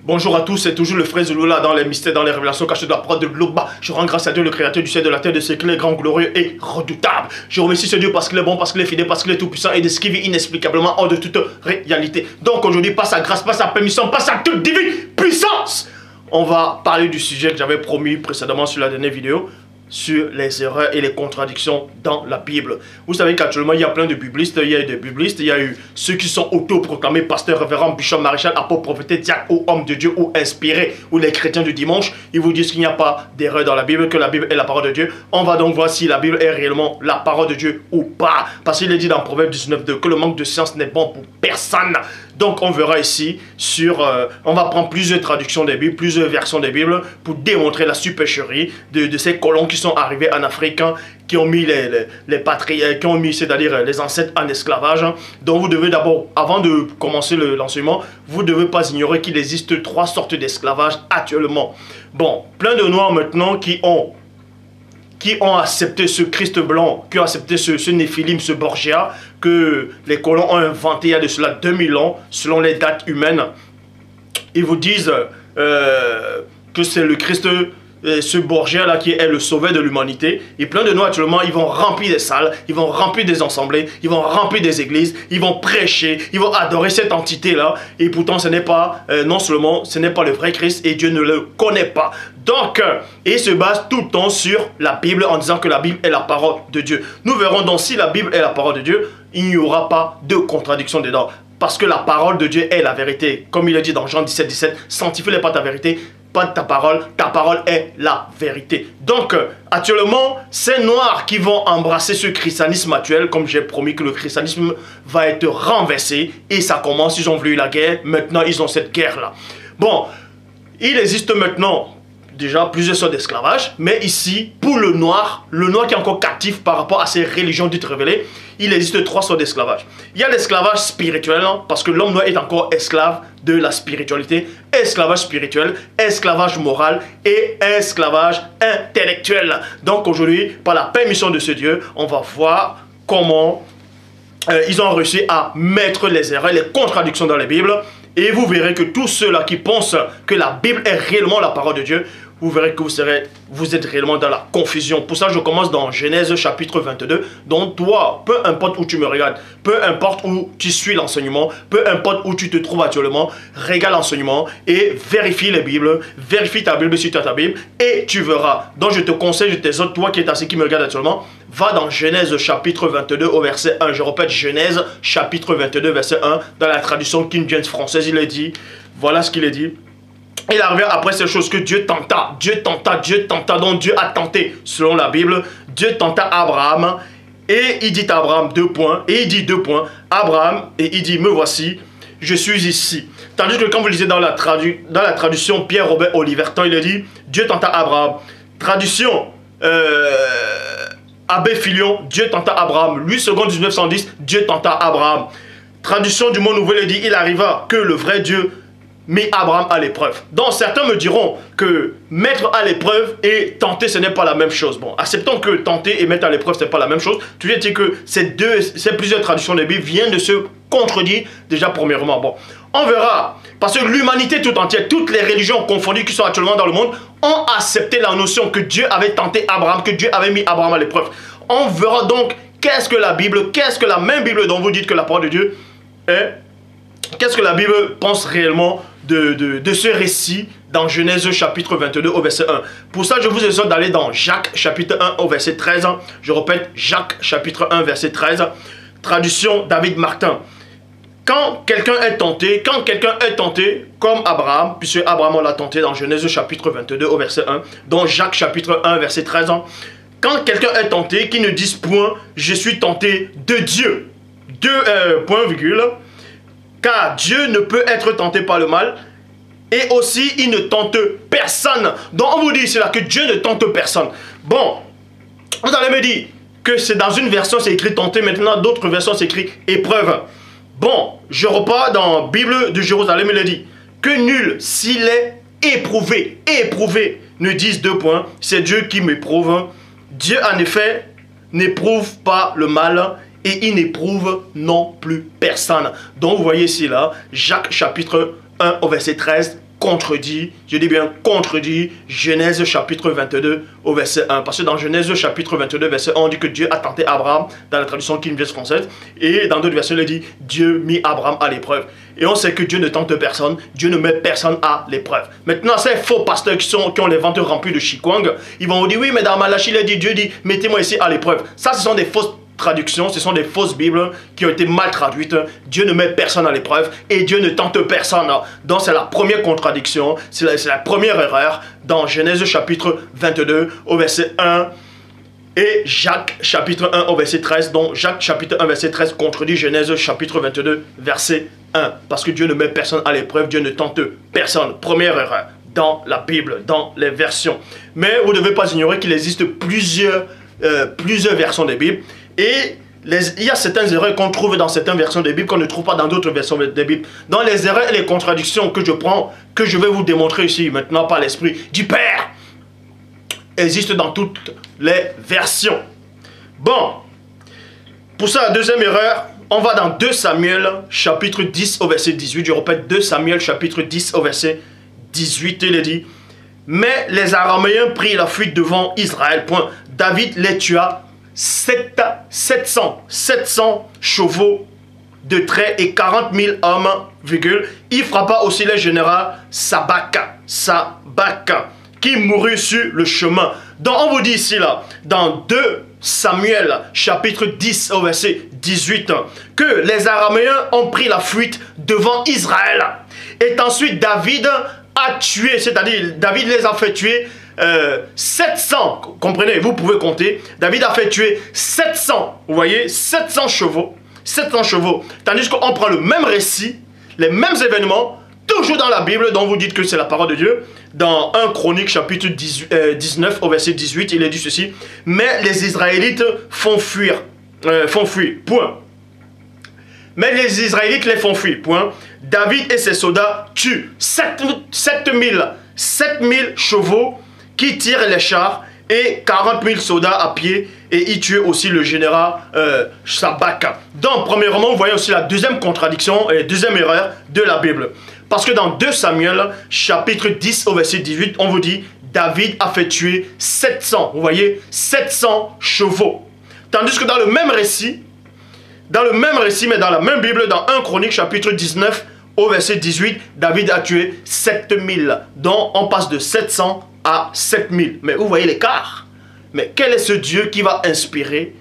Bonjour à tous, c'est toujours le frère Zulula dans les mystères, dans les révélations cachées de la parole de Globa. Je rends grâce à Dieu, le créateur du ciel et de la terre, de ce qu'il est grand, glorieux et redoutable. Je remercie ce Dieu parce qu'il est bon, parce qu'il est fidèle, parce qu'il est tout puissant et de ce qui vit inexplicablement hors de toute réalité. Donc aujourd'hui, par sa grâce, par sa permission, par sa toute divine puissance, on va parler du sujet que j'avais promis précédemment sur la dernière vidéo, sur les erreurs et les contradictions dans la Bible. Vous savez qu'actuellement, il y a plein de biblistes, il y a eu des biblistes, il y a eu ceux qui sont autoproclamés pasteurs, révérends, bishop, maréchal, apôtre, prophète, diacre ou homme de Dieu ou inspirés, ou les chrétiens du dimanche. Ils vous disent qu'il n'y a pas d'erreur dans la Bible, que la Bible est la parole de Dieu. On va donc voir si la Bible est réellement la parole de Dieu ou pas. Parce qu'il est dit dans Proverbe 19:2 que le manque de science n'est bon pour personne. Donc on verra ici sur, on va prendre plusieurs traductions des Bibles, plusieurs versions des Bibles pour démontrer la supercherie de ces colons qui sont arrivés en Afrique, hein, qui ont mis les patriarches, qui ont mis, c'est-à-dire les ancêtres en esclavage. Hein. Donc vous devez d'abord, avant de commencer l'enseignement, vous ne devez pas ignorer qu'il existe 3 sortes d'esclavage actuellement. Bon, plein de Noirs maintenant qui ont accepté ce Christ blanc, qui ont accepté ce Néphilim, ce Borgia, que les colons ont inventé il y a de cela 2000 ans, selon les dates humaines. Ils vous disent que c'est le Christ, ce Borgia là qui est le sauveur de l'humanité. Et plein de Noirs actuellement, ils vont remplir des salles, ils vont remplir des assemblées, ils vont remplir des églises, ils vont prêcher, ils vont adorer cette entité là. Et pourtant ce n'est pas, non seulement ce n'est pas le vrai Christ et Dieu ne le connaît pas. Donc, ils se basent tout le temps sur la Bible en disant que la Bible est la parole de Dieu. Nous verrons donc si la Bible est la parole de Dieu, il n'y aura pas de contradiction dedans. Parce que la parole de Dieu est la vérité. Comme il est dit dans Jean 17:17, sanctifie-les pas ta vérité, pas ta parole est la vérité. Donc, actuellement, ces Noirs qui vont embrasser ce christianisme actuel, comme j'ai promis que le christianisme va être renversé, et ça commence, ils ont voulu la guerre, maintenant ils ont cette guerre-là. Bon, il existe maintenant déjà plusieurs sortes d'esclavage, mais ici, pour le noir qui est encore captif par rapport à ces religions dites révélées, il existe 3 sortes d'esclavage. Il y a l'esclavage spirituel, hein, parce que l'homme noir est encore esclave de la spiritualité, esclavage spirituel, esclavage moral et esclavage intellectuel. Donc aujourd'hui, par la permission de ce Dieu, on va voir comment ils ont réussi à mettre les erreurs, les contradictions dans la Bible. Et vous verrez que tous ceux-là qui pensent que la Bible est réellement la parole de Dieu, vous verrez que vous êtes réellement dans la confusion. Pour ça, je commence dans Genèse chapitre 22. Donc toi, peu importe où tu me regardes, peu importe où tu suis l'enseignement, peu importe où tu te trouves actuellement, regarde l'enseignement et vérifie les Bibles, vérifie ta Bible si tu as ta Bible et tu verras. Donc je te conseille, je t'exhorte, toi qui es assis, qui me regarde actuellement, va dans Genèse chapitre 22 au verset 1. Je répète, Genèse chapitre 22 verset 1. Dans la traduction King James française, il est dit, voilà ce qu'il est dit. Il arrive après ces choses que Dieu tenta, donc Dieu a tenté, selon la Bible, Dieu tenta Abraham, et il dit à Abraham 2 points, et il dit 2 points, Abraham, et il dit, me voici, je suis ici. Tandis que quand vous lisez dans la traduction Pierre-Robert Oliverton, il a dit, Dieu tenta Abraham. Traduction Abbé Filion, Dieu tenta Abraham. Louis II 1910, Dieu tenta Abraham. Traduction du Monde Nouveau, il dit, il arriva que le vrai Dieu mit Abraham à l'épreuve. Donc certains me diront que mettre à l'épreuve et tenter, ce n'est pas la même chose. Bon, acceptons que tenter et mettre à l'épreuve, ce n'est pas la même chose. Tu veux dire que ces plusieurs traditions de la Bible viennent de se contredire déjà premièrement. Bon, on verra. Parce que l'humanité tout entière, toutes les religions confondues qui sont actuellement dans le monde, ont accepté la notion que Dieu avait tenté Abraham, que Dieu avait mis Abraham à l'épreuve. On verra donc qu'est-ce que la Bible, qu'est-ce que la même Bible dont vous dites que la parole de Dieu est. Qu'est-ce que la Bible pense réellement de ce récit dans Genèse chapitre 22 au verset 1. Pour ça, je vous exhorte d'aller dans Jacques chapitre 1 au verset 13. Je répète, Jacques chapitre 1 verset 13. Traduction David Martin. Quand quelqu'un est tenté, comme Abraham, puisque Abraham l'a tenté dans Genèse chapitre 22 au verset 1, dans Jacques chapitre 1 verset 13. Quand quelqu'un est tenté, qu'il ne dise point, je suis tenté de Dieu. Point virgule. Car Dieu ne peut être tenté par le mal et aussi il ne tente personne. Donc on vous dit c'est là que Dieu ne tente personne. Bon, vous allez me dire que c'est dans une version c'est écrit tenter, maintenant d'autres versions c'est écrit épreuve. Bon, je repars dans Bible de Jérusalem, il est dit que nul s'il est éprouvé, ne dise 2 points, c'est Dieu qui m'éprouve. Dieu en effet n'éprouve pas le mal et il n'éprouve non plus personne. Donc vous voyez ici là, Jacques chapitre 1 au verset 13, contredit, je dis bien contredit, Genèse chapitre 22 au verset 1. Parce que dans Genèse chapitre 22 verset 1, on dit que Dieu a tenté Abraham, dans la traduction King James française, et dans d'autres versions, il dit Dieu mit Abraham à l'épreuve. Et on sait que Dieu ne tente personne, Dieu ne met personne à l'épreuve. Maintenant, ces faux pasteurs qui ont les ventres remplis de chikwang, ils vont vous dire, oui, mais dans Malachie, il a dit, Dieu dit, mettez-moi ici à l'épreuve. Ça, ce sont des fausses traductions, ce sont des fausses Bibles qui ont été mal traduites. Dieu ne met personne à l'épreuve et Dieu ne tente personne. Donc c'est la première contradiction, c'est la première erreur dans Genèse chapitre 22 au verset 1 et Jacques chapitre 1 au verset 13. Donc Jacques chapitre 1 verset 13 contredit Genèse chapitre 22 verset 1. Parce que Dieu ne met personne à l'épreuve, Dieu ne tente personne. Première erreur dans la Bible, dans les versions. Mais vous ne devez pas ignorer qu'il existe plusieurs versions des Bibles. Et il y a certaines erreurs qu'on trouve dans certaines versions des Bibles qu'on ne trouve pas dans d'autres versions des Bibles. Dans les erreurs et les contradictions que je prends, que je vais vous démontrer ici maintenant par l'Esprit du Père, existent dans toutes les versions. Bon, pour ça, la deuxième erreur, on va dans 2 Samuel chapitre 10 au verset 18. Je répète, 2 Samuel chapitre 10 au verset 18, il est dit, mais les Araméens prirent la fuite devant Israël. Point. David les tua 700 chevaux de trait et 40 000 hommes, virgule. Il frappa aussi le général Sabaka, qui mourut sur le chemin. Donc on vous dit ici là, dans 2 Samuel chapitre 10 au verset 18, que les Araméens ont pris la fuite devant Israël. Et ensuite David a tué, c'est-à-dire David les a fait tuer 700, comprenez, vous pouvez compter, David a fait tuer 700, vous voyez, 700 chevaux, tandis qu'on prend le même récit, les mêmes événements, toujours dans la Bible, dont vous dites que c'est la parole de Dieu, dans 1 Chronique chapitre 19 au verset 18, il est dit ceci, mais les Israélites font fuir, point. Mais les Israélites les font fuir, point. David et ses soldats tuent 7000 chevaux qui tirent les chars et 40 000 soldats à pied, et il tue aussi le général Sabaka. Donc, premièrement, vous voyez aussi la deuxième contradiction et deuxième erreur de la Bible. Parce que dans 2 Samuel, chapitre 10 au verset 18, on vous dit, David a fait tuer 700, vous voyez, 700 chevaux. Tandis que dans le même récit, mais dans la même Bible, dans 1 Chronique, chapitre 19, au verset 18, David a tué 7000. Donc, on passe de 700 à 7000. Mais vous voyez l'écart. Mais quel est ce Dieu qui va inspirer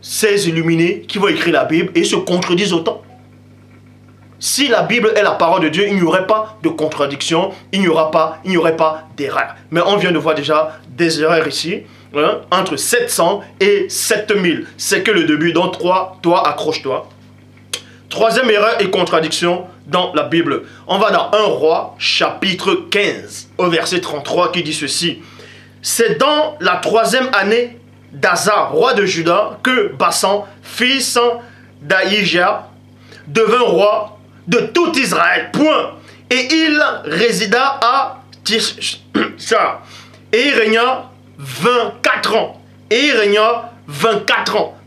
ces illuminés qui vont écrire la Bible et se contredisent autant? Si la Bible est la parole de Dieu, il n'y aurait pas de contradiction, il n'y aurait pas d'erreur. Mais on vient de voir déjà des erreurs ici, hein, entre 700 et 7000. C'est que le début, donc toi, accroche-toi. Troisième erreur et contradiction dans la Bible. On va dans 1 Roi, chapitre 15, au verset 33, qui dit ceci. C'est dans la 3e année d'Asa, roi de Juda, que Bassan, fils d'Aïja, devint roi de tout Israël. Point. Et il résida à Tirsha. Et il régna 24 ans.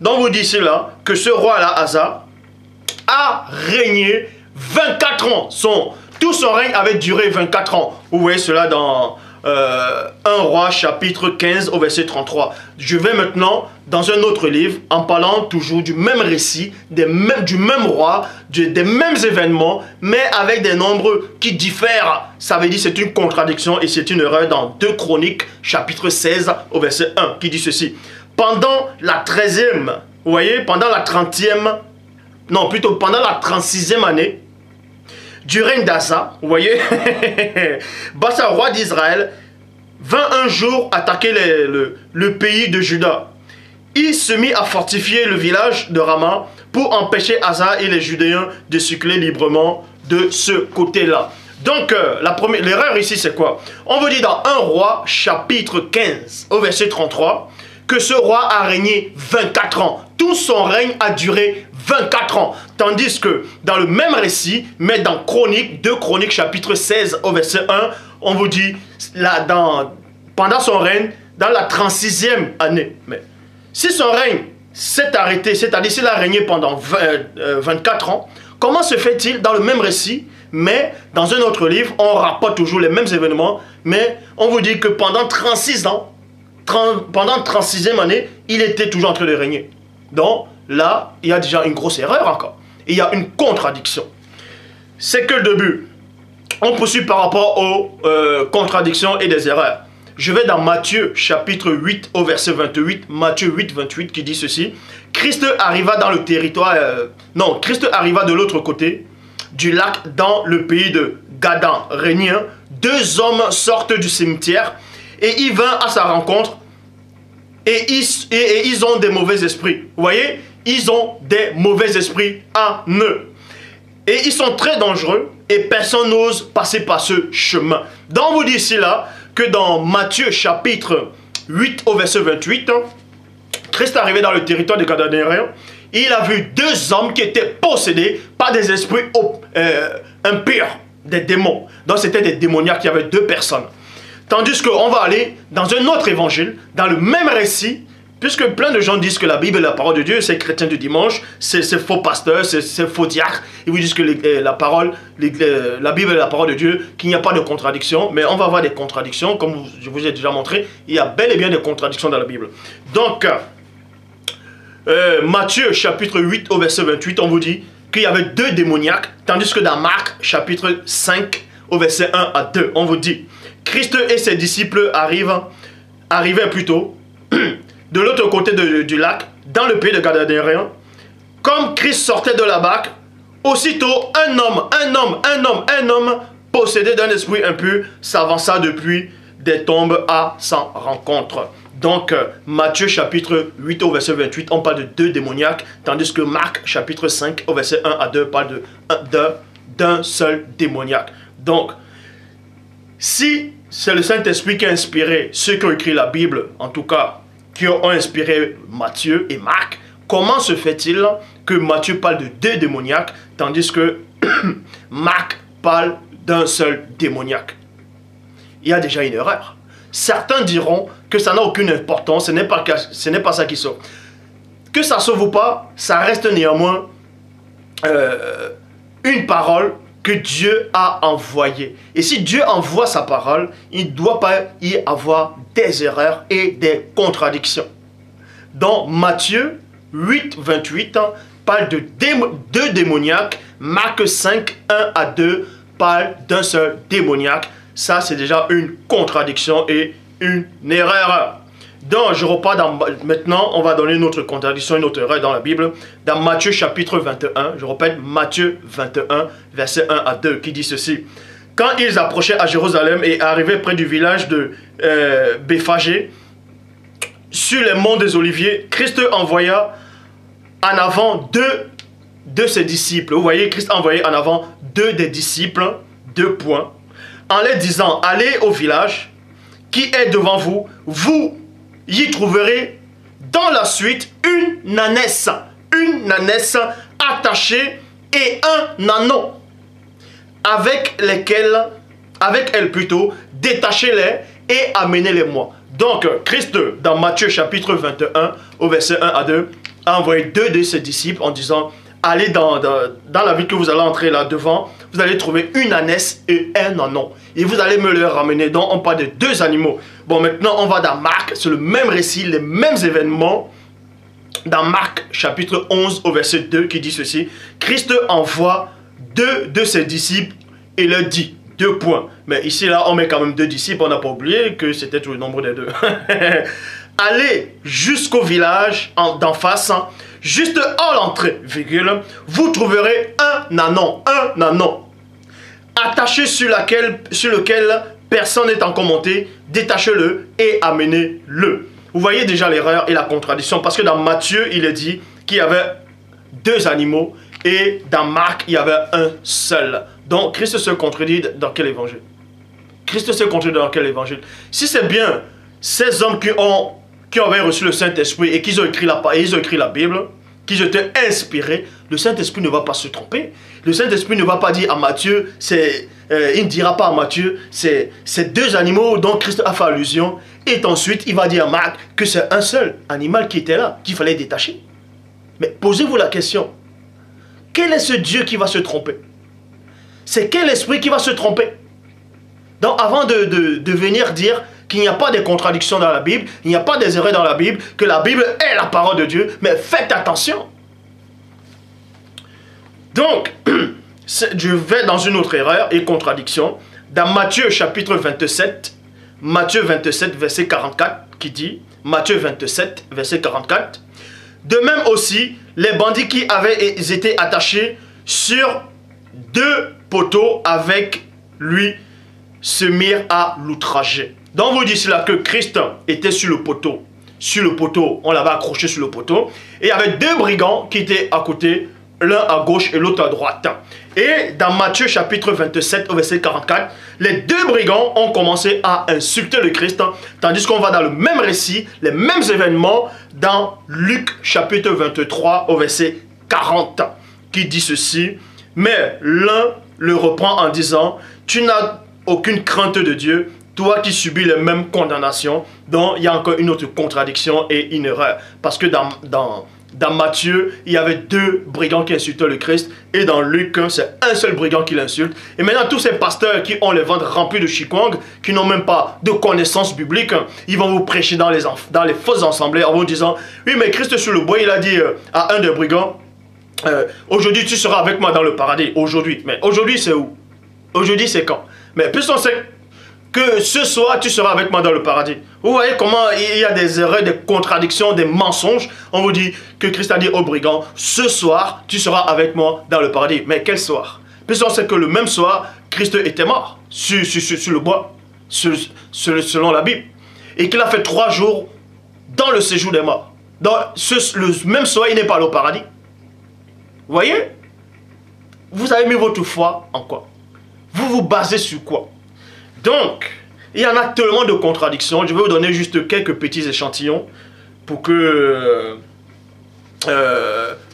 Donc vous dites là que ce roi-là, Asa, a régné 24 ans. Tout son règne avait duré 24 ans. Vous voyez cela dans 1 Roi chapitre 15 au verset 33. Je vais maintenant dans un autre livre en parlant toujours du même récit, du même roi, des mêmes événements, mais avec des nombres qui diffèrent. Ça veut dire c'est une contradiction et c'est une erreur dans 2 Chroniques chapitre 16 au verset 1 qui dit ceci. Pendant la 13e, vous voyez, pendant la 30e, non plutôt pendant la 36e année du règne d'Asa, vous voyez, Bassa, roi d'Israël, vint un jour attaquer le pays de Juda. Il se mit à fortifier le village de Rama pour empêcher Asa et les Judéens de circuler librement de ce côté-là. Donc, l'erreur ici, c'est quoi? On vous dit dans 1 Roi, chapitre 15, au verset 33, que ce roi a régné 24 ans. Tout son règne a duré 24 ans. Tandis que dans le même récit, mais dans Chronique, 2 Chroniques chapitre 16 au verset 1, on vous dit, là, pendant son règne, dans la 36e année. Mais si son règne s'est arrêté, c'est-à-dire s'il a régné pendant 24 ans, comment se fait-il dans le même récit, Mais dans un autre livre, on rapporte toujours les mêmes événements, mais on vous dit que pendant 36 ans, pendant 36e année, il était toujours en train de régner. Donc là, il y a déjà une grosse erreur encore. Il y a une contradiction. C'est que le début. On poursuit par rapport aux contradictions et des erreurs. Je vais dans Matthieu chapitre 8 au verset 28. Matthieu 8, 28 qui dit ceci. Christ arriva dans le territoire... Christ arriva de l'autre côté du lac dans le pays de Gadan, Rénien. Deux hommes sortent du cimetière et il vint à sa rencontre et ils ont des mauvais esprits. Vous voyez, ils ont des mauvais esprits en eux. Et ils sont très dangereux et personne n'ose passer par ce chemin. Donc on vous dit ici là que dans Matthieu chapitre 8 au verset 28, Christ est arrivé dans le territoire des Gadaréens. Il a vu deux hommes qui étaient possédés par des esprits impurs, des démons. Donc c'était des démoniaques, il y avait deux personnes. Tandis qu'on va aller dans un autre évangile, dans le même récit, puisque plein de gens disent que la Bible est la parole de Dieu, c'est chrétien du dimanche, c'est faux pasteur, c'est faux diacre. Ils vous disent que la Bible est la parole de Dieu, qu'il n'y a pas de contradiction, mais on va avoir des contradictions, comme je vous ai déjà montré, il y a bel et bien des contradictions dans la Bible. Donc, Matthieu chapitre 8 au verset 28, on vous dit qu'il y avait deux démoniaques, tandis que dans Marc chapitre 5 au verset 1 à 2, on vous dit, Christ et ses disciples arrivaient plutôt de l'autre côté du lac, dans le pays de Gadaréens. Comme Christ sortait de la barque, aussitôt un homme possédé d'un esprit impur s'avança depuis des tombes à sa rencontre. Donc, Matthieu chapitre 8 au verset 28, on parle de deux démoniaques, tandis que Marc chapitre 5 au verset 1 à 2 parle d'un seul démoniaque. Donc, si c'est le Saint-Esprit qui a inspiré ceux qui ont écrit la Bible, en tout cas, qui ont inspiré Matthieu et Marc, comment se fait-il que Matthieu parle de deux démoniaques, tandis que Marc parle d'un seul démoniaque? Il y a déjà une erreur. Certains diront que ça n'a aucune importance, ce n'est pas ça qui sauve. Que ça sauve ou pas, ça reste néanmoins une parole que Dieu a envoyée. Et si Dieu envoie sa parole, il ne doit pas y avoir des erreurs et des contradictions. Dans Matthieu 8, 28, parle de deux démoniaques. Marc 5, 1 à 2 parle d'un seul démoniaque. Ça, c'est déjà une contradiction et une erreur. Donc, je repars maintenant, on va donner une autre contradiction, une autre erreur dans la Bible. Dans Matthieu chapitre 21, je répète, Matthieu 21, verset 1 à 2, qui dit ceci. Quand ils approchaient à Jérusalem et arrivaient près du village de Béphagée, sur les monts des Oliviers, Christ envoya en avant deux de ses disciples. Vous voyez, Christ a envoyé en avant deux des disciples, 2 points, en leur disant, allez au village qui est devant vous, vous y trouverez dans la suite une ânesse attachée et un ânon, avec elle plutôt, détachez-les et amenez-les-moi. Donc, Christ, dans Matthieu chapitre 21, au verset 1 à 2, a envoyé deux de ses disciples en disant, allez dans la ville que vous allez entrer là devant, vous allez trouver une ânesse et un ânon. Et vous allez me le ramener. Donc, on parle de deux animaux. Bon, maintenant, on va dans Marc. C'est le même récit, les mêmes événements. Dans Marc, chapitre 11, au verset 2, qui dit ceci. Christ envoie deux de ses disciples et leur dit, 2 points. Mais ici, là, on met quand même 2 disciples. On n'a pas oublié que c'était tout le nombre des deux. Allez jusqu'au village d'en face, juste à l'entrée, virgule, vous trouverez un ânon, attaché sur lequel personne n'est encore monté, détachez-le et amenez-le. Vous voyez déjà l'erreur et la contradiction, parce que dans Matthieu, il est dit qu'il y avait 2 animaux, et dans Marc, il y avait un seul. Donc, Christ se contredit dans quel évangile? Christ se contredit dans quel évangile? Si c'est bien ces hommes qui avaient reçu le Saint-Esprit et qu'ils ont écrit la Bible, qu'ils étaient inspirés, le Saint-Esprit ne va pas se tromper. Le Saint-Esprit ne va pas dire à Matthieu, il ne dira pas à Matthieu, c'est 2 animaux dont Christ a fait allusion, et ensuite il va dire à Marc que c'est un seul animal qui était là, qu'il fallait détacher. Mais posez-vous la question, quel est ce Dieu qui va se tromper? C'est quel esprit qui va se tromper? Donc avant de venir dire qu'il n'y a pas de contradictions dans la Bible, il n'y a pas des erreurs dans la Bible, que la Bible est la parole de Dieu, mais faites attention. Donc, je vais dans une autre erreur et contradiction. Dans Matthieu chapitre 27, Matthieu 27 verset 44 qui dit, Matthieu 27 verset 44, de même aussi, les bandits qui avaient été attachés sur 2 poteaux avec lui se mirent à l'outrager. Donc vous dites là que Christ était sur le poteau. Sur le poteau, on l'avait accroché sur le poteau. Et il y avait 2 brigands qui étaient à côté, l'un à gauche et l'autre à droite. Et dans Matthieu chapitre 27 au verset 44, les 2 brigands ont commencé à insulter le Christ, tandis qu'on va dans le même récit, les mêmes événements, dans Luc chapitre 23 au verset 40, qui dit ceci, mais l'un le reprend en disant, tu n'as aucune crainte de Dieu, toi qui subis les mêmes condamnations. Donc il y a encore une autre contradiction et une erreur, parce que dans Matthieu, il y avait 2 brigands qui insultaient le Christ. Et dans Luc, c'est un seul brigand qui l'insulte. Et maintenant, tous ces pasteurs qui ont les ventres remplis de chikwang, qui n'ont même pas de connaissances bibliques, ils vont vous prêcher dans les fausses assemblées en vous disant, oui, mais Christ sur le bois, il a dit à un des brigands, aujourd'hui, tu seras avec moi dans le paradis. Aujourd'hui. Mais aujourd'hui, c'est où? Aujourd'hui, c'est quand? Mais puisqu'on sait que ce soir, tu seras avec moi dans le paradis. Vous voyez comment il y a des erreurs, des contradictions, des mensonges. On vous dit que Christ a dit aux brigands, ce soir, tu seras avec moi dans le paradis. Mais quel soir? Puisqu'on sait que le même soir, Christ était mort sur le bois, selon la Bible. Et qu'il a fait 3 jours dans le séjour des morts. Donc, le même soir, il n'est pas allé au paradis. Vous voyez? Vous avez mis votre foi en quoi? Vous vous basez sur quoi? Donc, il y en a tellement de contradictions. Je vais vous donner juste quelques petits échantillons pour que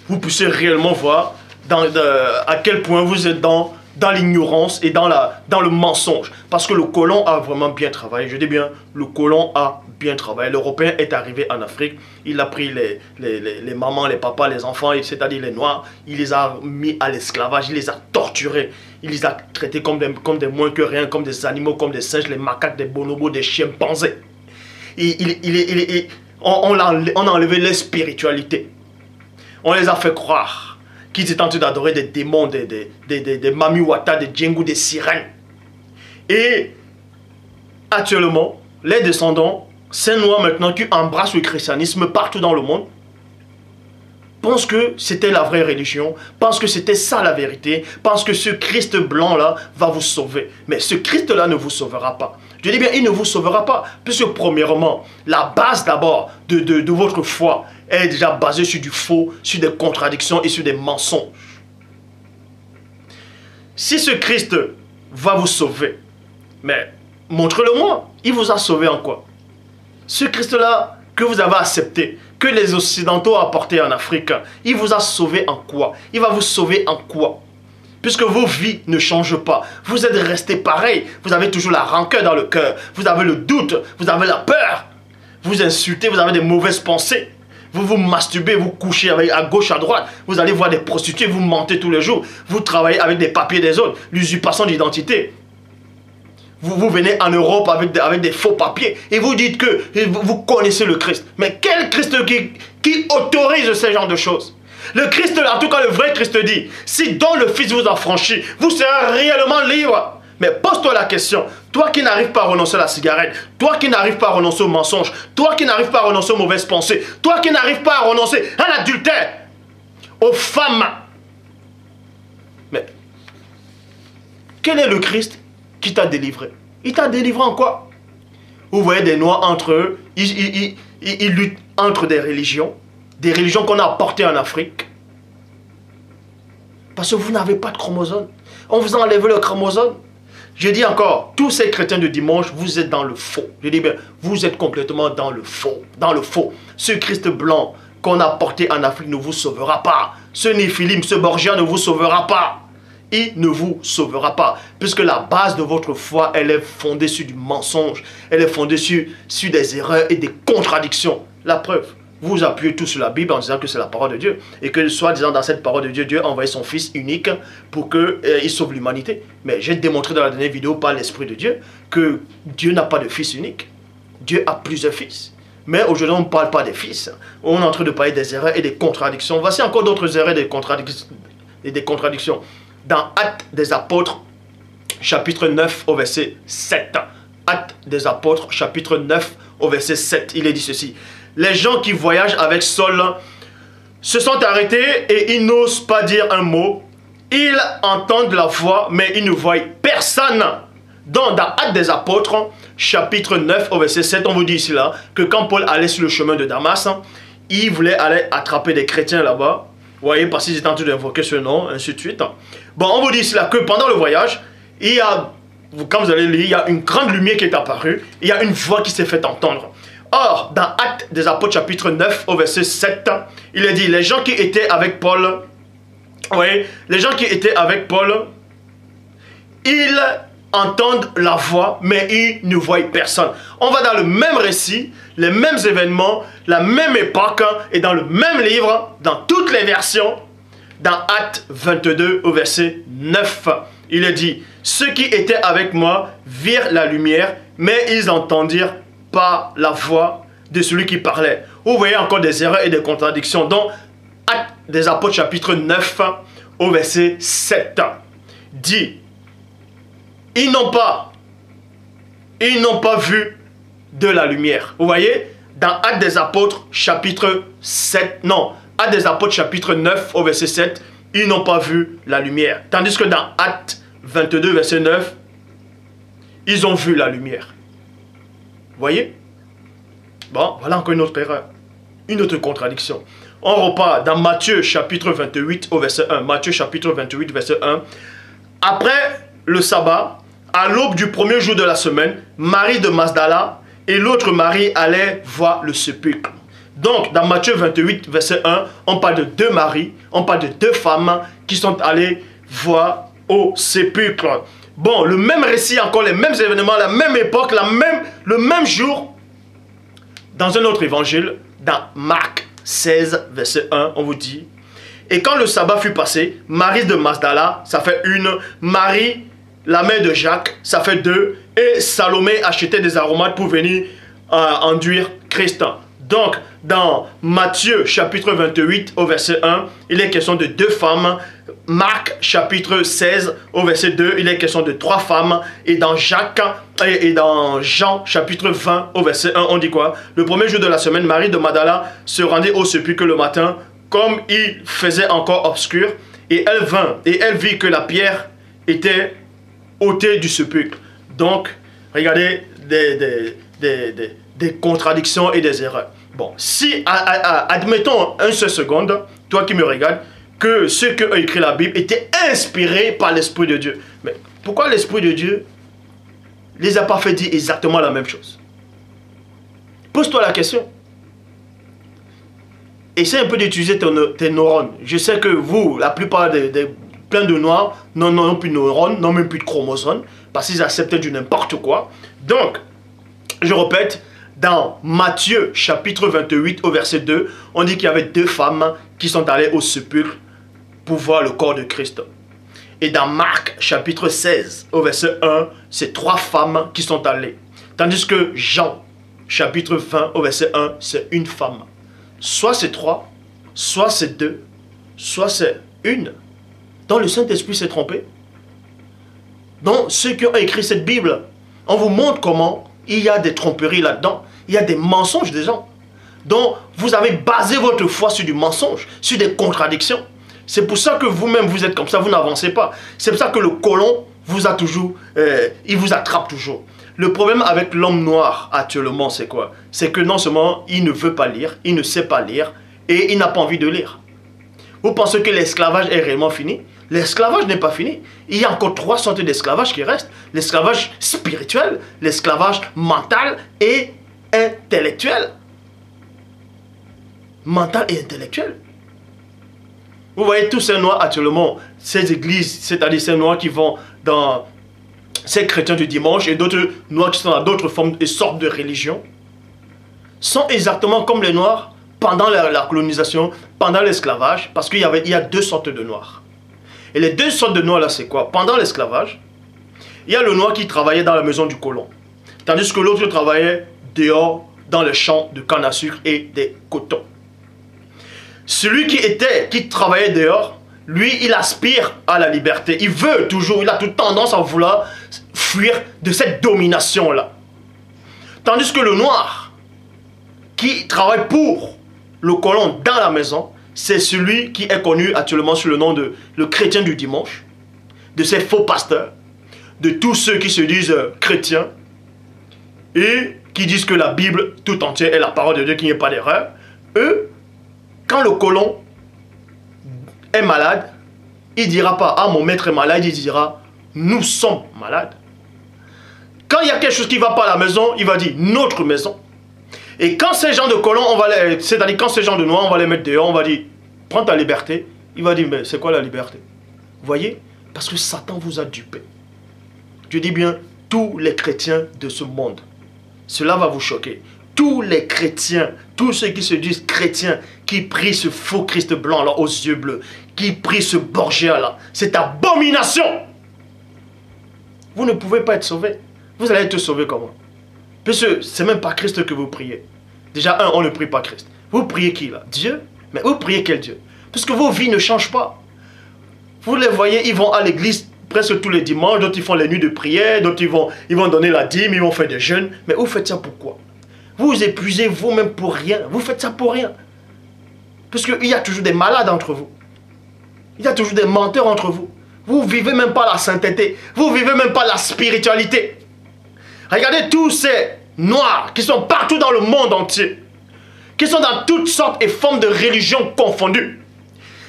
vous puissiez réellement voir à quel point vous êtes dans l'ignorance et dans le mensonge. Parce que le colon a vraiment bien travaillé. Je dis bien, le colon a bien travaillé. L'Européen est arrivé en Afrique. Il a pris les mamans, les papas, les enfants, c'est-à-dire les Noirs. Il les a mis à l'esclavage. Il les a torturés. Il les a traités comme des moins que rien, comme des animaux, comme des singes, les macaques, des bonobos, des chimpanzés. On a enlevé leur spiritualité. On les a fait croire qu'ils étaient en train d'adorer des démons, des mamiwata, des djengou, des sirènes. Et actuellement, les descendants, ces noirs maintenant qui embrassent le christianisme partout dans le monde, pensent que c'était la vraie religion, pensent que c'était ça la vérité, pensent que ce Christ blanc là va vous sauver. Mais ce Christ là ne vous sauvera pas. Je dis bien, il ne vous sauvera pas, puisque premièrement, la base d'abord de votre foi est déjà basée sur du faux, sur des contradictions et sur des mensonges. Si ce Christ va vous sauver, mais montrez-le-moi, il vous a sauvé en quoi? Ce Christ-là que vous avez accepté, que les Occidentaux ont apporté en Afrique, il vous a sauvé en quoi? Il va vous sauver en quoi? Puisque vos vies ne changent pas. Vous êtes restés pareil. Vous avez toujours la rancœur dans le cœur. Vous avez le doute. Vous avez la peur. Vous insultez. Vous avez des mauvaises pensées. Vous vous masturbez. Vous couchez à gauche, à droite. Vous allez voir des prostituées. Vous mentez tous les jours. Vous travaillez avec des papiers des autres. L'usurpation d'identité. Vous venez en Europe avec des faux papiers. Et vous dites que vous connaissez le Christ. Mais quel Christ qui autorise ce genre de choses? Le Christ, en tout cas le vrai Christ dit, si dont le Fils vous a franchi, vous serez réellement libre. Mais pose-toi la question, toi qui n'arrives pas à renoncer à la cigarette, toi qui n'arrives pas à renoncer au mensonge, toi qui n'arrives pas à renoncer aux mauvaises pensées, toi qui n'arrives pas à renoncer à l'adultère, aux femmes. Mais quel est le Christ qui t'a délivré? Il t'a délivré en quoi? Vous voyez des noirs entre eux, ils luttent entre des religions qu'on a apportées en Afrique. Parce que vous n'avez pas de chromosomes. On vous a enlevé le chromosome. Je dis encore, tous ces chrétiens de dimanche, vous êtes dans le faux. Je dis bien, vous êtes complètement dans le faux. Dans le faux. Ce Christ blanc qu'on a porté en Afrique ne vous sauvera pas. Ce Néphilim, ce Borgia ne vous sauvera pas. Il ne vous sauvera pas. Puisque la base de votre foi, elle est fondée sur du mensonge. Elle est fondée sur des erreurs et des contradictions. La preuve. vous appuyez tout sur la Bible en disant que c'est la parole de Dieu. Et que, soi-disant, dans cette parole de Dieu, Dieu a envoyé son Fils unique pour qu'il sauve l'humanité. Mais j'ai démontré dans la dernière vidéo par l'Esprit de Dieu que Dieu n'a pas de Fils unique. Dieu a plusieurs fils. Mais aujourd'hui, on ne parle pas des fils. On est en train de parler des erreurs et des contradictions. Voici encore d'autres erreurs et des contradictions. Dans Actes des Apôtres, chapitre 9 au verset 7. Actes des Apôtres, chapitre 9 au verset 7. Il est dit ceci. Les gens qui voyagent avec Saul se sont arrêtés et ils n'osent pas dire un mot. Ils entendent la voix, mais ils ne voient personne. Donc, dans Actes des Apôtres, chapitre 9 au verset 7, on vous dit ici là, que quand Paul allait sur le chemin de Damas, il voulait aller attraper des chrétiens là-bas. Vous voyez, parce qu'ils étaient en train d'invoquer ce nom, ainsi de suite. Bon, on vous dit ici là que pendant le voyage, il y a, quand vous allez lire, il y a une grande lumière qui est apparue, il y a une voix qui s'est fait entendre. Or, dans Actes des Apôtres, chapitre 9 au verset 7, il est dit, les gens qui étaient avec Paul, oui, les gens qui étaient avec Paul, ils entendent la voix, mais ils ne voient personne. On va dans le même récit, les mêmes événements, la même époque, et dans le même livre, dans toutes les versions, dans Actes 22 au verset 9, il est dit, ceux qui étaient avec moi virent la lumière, mais ils n'entendirent pas la voix de celui qui parlait. Vous voyez encore des erreurs et des contradictions. Donc, Actes des Apôtres, chapitre 9 au verset 7, dit, ils n'ont pas vu de la lumière. Vous voyez, dans Actes des Apôtres, chapitre 7, non, Actes des Apôtres, chapitre 9, au verset 7, ils n'ont pas vu la lumière. Tandis que dans Actes 22, verset 9, ils ont vu la lumière. Vous voyez? Bon, voilà encore une autre erreur, une autre contradiction. On repart dans Matthieu, chapitre 28, au verset 1. Matthieu, chapitre 28, verset 1. Après le sabbat, à l'aube du premier jour de la semaine, Marie de Magdala et l'autre Marie allaient voir le sépulcre. Donc, dans Matthieu 28, verset 1, on parle de deux maris, on parle de deux femmes qui sont allées voir au sépulcre. Bon, le même récit, encore les mêmes événements, la même époque, le même jour, dans un autre évangile, dans Marc 16, verset 1, on vous dit, et quand le sabbat fut passé, Marie de Magdala, ça fait une, Marie, la mère de Jacques, ça fait deux, et Salomé achetait des aromates pour venir enduire Christ. Donc, dans Matthieu chapitre 28 au verset 1, il est question de deux femmes. Marc chapitre 16 au verset 2, il est question de trois femmes. Et dans dans Jean chapitre 20 au verset 1, on dit quoi? Le premier jour de la semaine, Marie de Magdala se rendit au sépulcre le matin, comme il faisait encore obscur. Et elle vint, et elle vit que la pierre était ôtée du sépulcre. Donc, regardez des contradictions et des erreurs. Bon, si, admettons une seule seconde, toi qui me regardes, que ceux qui ont écrit la Bible étaient inspirés par l'Esprit de Dieu. Mais pourquoi l'Esprit de Dieu les a pas fait dire exactement la même chose? Pose-toi la question. Essaie un peu d'utiliser tes neurones. Je sais que vous, la plupart plein de noirs, n'ont plus de neurones, n'ont même plus de chromosomes, parce qu'ils acceptent du n'importe quoi. Donc, je répète, dans Matthieu chapitre 28 au verset 2, on dit qu'il y avait deux femmes qui sont allées au sépulcre pour voir le corps de Christ. Et dans Marc chapitre 16 au verset 1, c'est trois femmes qui sont allées. Tandis que Jean chapitre 20 au verset 1, c'est une femme. Soit c'est trois, soit c'est deux, soit c'est une. Donc le Saint-Esprit s'est trompé. Donc ceux qui ont écrit cette Bible, on vous montre comment il y a des tromperies là-dedans. Il y a des mensonges des gens. Donc, vous avez basé votre foi sur du mensonge, sur des contradictions. C'est pour ça que vous-même, vous êtes comme ça, vous n'avancez pas. C'est pour ça que le colon vous a toujours, il vous attrape toujours. Le problème avec l'homme noir actuellement, c'est quoi? C'est que non seulement il ne veut pas lire, il ne sait pas lire, et il n'a pas envie de lire. Vous pensez que l'esclavage est réellement fini? L'esclavage n'est pas fini. Il y a encore trois sortes d'esclavage qui restent. L'esclavage spirituel, l'esclavage mental et intellectuel. Mental et intellectuel. Vous voyez tous ces noirs actuellement, ces églises, c'est-à-dire ces noirs qui vont dans ces chrétiens du dimanche et d'autres noirs qui sont dans d'autres formes et sortes de religions, sont exactement comme les noirs pendant la colonisation, pendant l'esclavage, parce qu'il y a deux sortes de noirs. Et les deux sortes de noirs là, c'est quoi? Pendant l'esclavage, il y a le noir qui travaillait dans la maison du colon, tandis que l'autre travaillait dehors dans les champs de canne à sucre et des cotons. Celui qui travaillait dehors, lui, il aspire à la liberté. Il veut toujours, il a toute tendance à vouloir fuir de cette domination-là. Tandis que le noir, qui travaille pour le colon dans la maison, c'est celui qui est connu actuellement sous le nom de le chrétien du dimanche, de ces faux pasteurs, de tous ceux qui se disent chrétiens et qui disent que la Bible tout entière est la parole de Dieu, qu'il n'y ait pas d'erreur. Eux, quand le colon est malade, il ne dira pas « Ah, mon maître est malade », il dira « Nous sommes malades ». Quand il y a quelque chose qui ne va pas à la maison, il va dire « Notre maison ». Et quand ces gens de colons, c'est-à-dire quand ces gens de noirs, on va les mettre dehors, on va dire « Prends ta liberté ». Il va dire « Mais c'est quoi la liberté ?» Vous voyez? Parce que Satan vous a dupé. Je dis bien tous les chrétiens de ce monde. Cela va vous choquer. Tous les chrétiens, tous ceux qui se disent chrétiens, qui prient ce faux Christ blanc là, aux yeux bleus, qui prient ce Borgia là, c'est abomination. Vous ne pouvez pas être sauvés. Vous allez être sauvés comment? Parce que c'est même pas Christ que vous priez. Déjà, on ne prie pas Christ. Vous priez qui là? Dieu? Mais vous priez quel Dieu? Parce que vos vies ne changent pas. Vous les voyez, ils vont à l'église presque tous les dimanches, d'autres ils font les nuits de prière, d'autres ils vont donner la dîme, ils vont faire des jeûnes. Mais vous faites ça pourquoi? Vous vous épuisez vous-même pour rien. Vous faites ça pour rien. Parce qu'il y a toujours des malades entre vous. Il y a toujours des menteurs entre vous. Vous ne vivez même pas la sainteté. Vous ne vivez même pas la spiritualité. Regardez tous ces noirs qui sont partout dans le monde entier. Qui sont dans toutes sortes et formes de religions confondues.